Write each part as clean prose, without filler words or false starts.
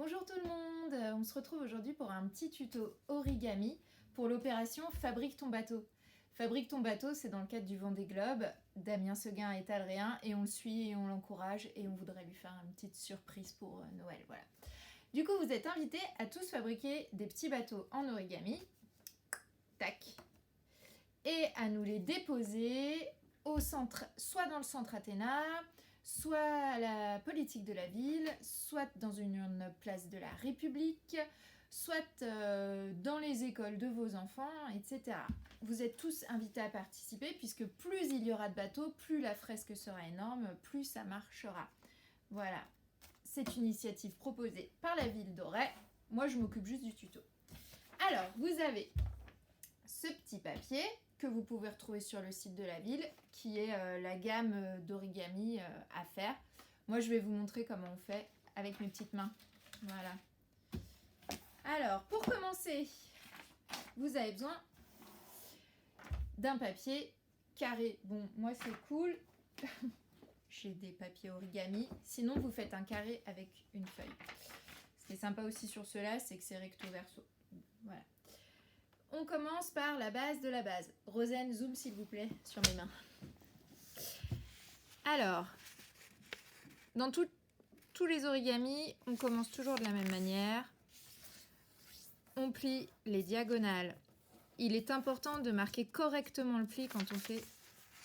Bonjour tout le monde, on se retrouve aujourd'hui pour un petit tuto origami pour l'opération Fabrique ton bateau. Fabrique ton bateau, c'est dans le cadre du Vendée Globe. Damien Seguin est alréen et on le suit et on l'encourage et on voudrait lui faire une petite surprise pour Noël. Voilà. Du coup, vous êtes invités à tous fabriquer des petits bateaux en origami. Tac. Et à nous les déposer au centre, soit dans le centre Athéna, soit à la politique de la ville, soit dans une place de la République, soit dans les écoles de vos enfants, etc. Vous êtes tous invités à participer puisque plus il y aura de bateaux, plus la fresque sera énorme, plus ça marchera. Voilà, c'est une initiative proposée par la ville d'Auray. Moi, je m'occupe juste du tuto. Alors, vous avez ce petit papier que vous pouvez retrouver sur le site de la ville, qui est la gamme d'origami à faire. Moi, je vais vous montrer comment on fait avec mes petites mains. Voilà. Alors, pour commencer, vous avez besoin d'un papier carré. Bon, moi, c'est cool. J'ai des papiers origami. Sinon, vous faites un carré avec une feuille. Ce qui est sympa aussi sur ceux-là, c'est que c'est recto verso. Voilà. On commence par la base de la base. Rosane, zoom s'il vous plaît sur mes mains. Alors, dans tous les origamis, on commence toujours de la même manière. On plie les diagonales. Il est important de marquer correctement le pli quand on fait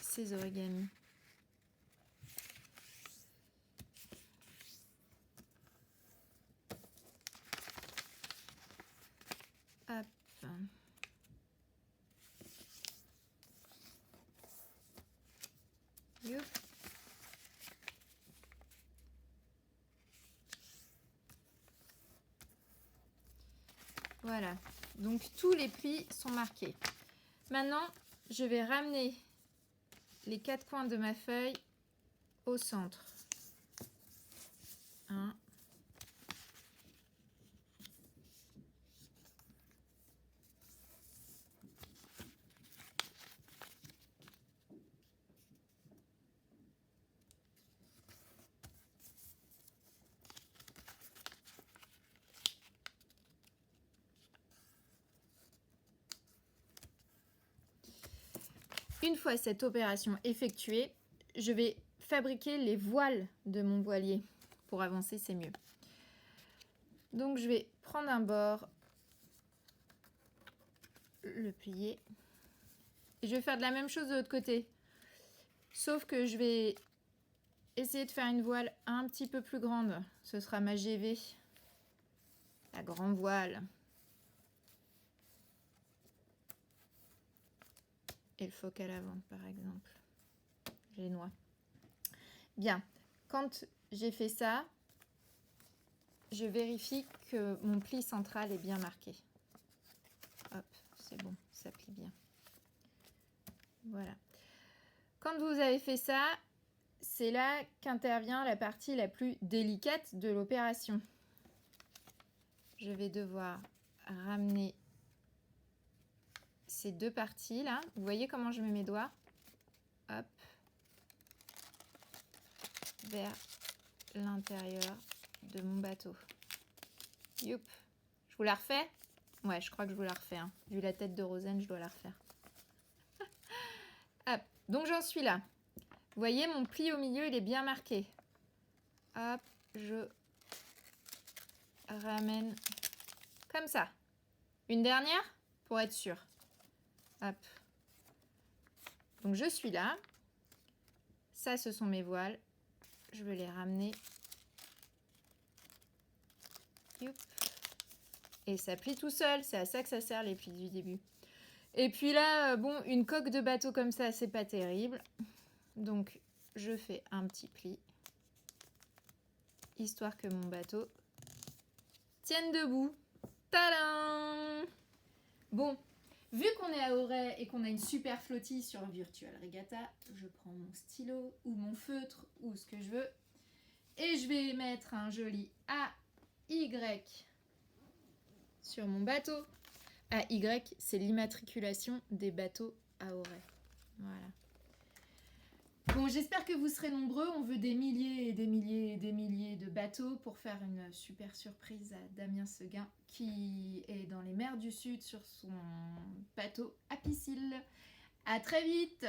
ces origamis. Hop. Youp. Voilà, donc tous les plis sont marqués. Maintenant, je vais ramener les quatre coins de ma feuille au centre. 1. Une fois cette opération effectuée, je vais fabriquer les voiles de mon voilier. Pour avancer, c'est mieux. Donc, je vais prendre un bord, le plier. Et je vais faire de la même chose de l'autre côté. Sauf que je vais essayer de faire une voile un petit peu plus grande. Ce sera ma GV, la grande voile. Et le focal avant, par exemple. Les noix. Bien. Quand j'ai fait ça, je vérifie que mon pli central est bien marqué. Hop, c'est bon, ça plie bien. Voilà. Quand vous avez fait ça, c'est là qu'intervient la partie la plus délicate de l'opération. Je vais devoir ramener ces deux parties là. Vous voyez comment je mets mes doigts? Hop. Vers l'intérieur de mon bateau. Youp. Je vous la refais? Ouais, je crois que je vous la refais. Hein. Vu la tête de Rosane, je dois la refaire. Hop. Donc j'en suis là. Vous voyez, mon pli au milieu, il est bien marqué. Hop, je ramène comme ça. Une dernière pour être sûr. Hop. Donc je suis là. Ça, ce sont mes voiles. Je vais les ramener. Youp. Et ça plie tout seul. C'est à ça que ça sert les plis du début. Et puis là, bon, une coque de bateau comme ça, c'est pas terrible. Donc, je fais un petit pli. Histoire que mon bateau tienne debout. Tadam! Bon, vu qu'on est à Auray et qu'on a une super flottille sur Virtual Regatta, je prends mon stylo ou mon feutre ou ce que je veux. Et je vais mettre un joli AY sur mon bateau. AY, c'est l'immatriculation des bateaux à Auray. Voilà. Bon, j'espère que vous serez nombreux. On veut des milliers et des milliers et des milliers de bateaux pour faire une super surprise à Damien Seguin qui est dans les mers du Sud sur son bateau Apicil. À très vite!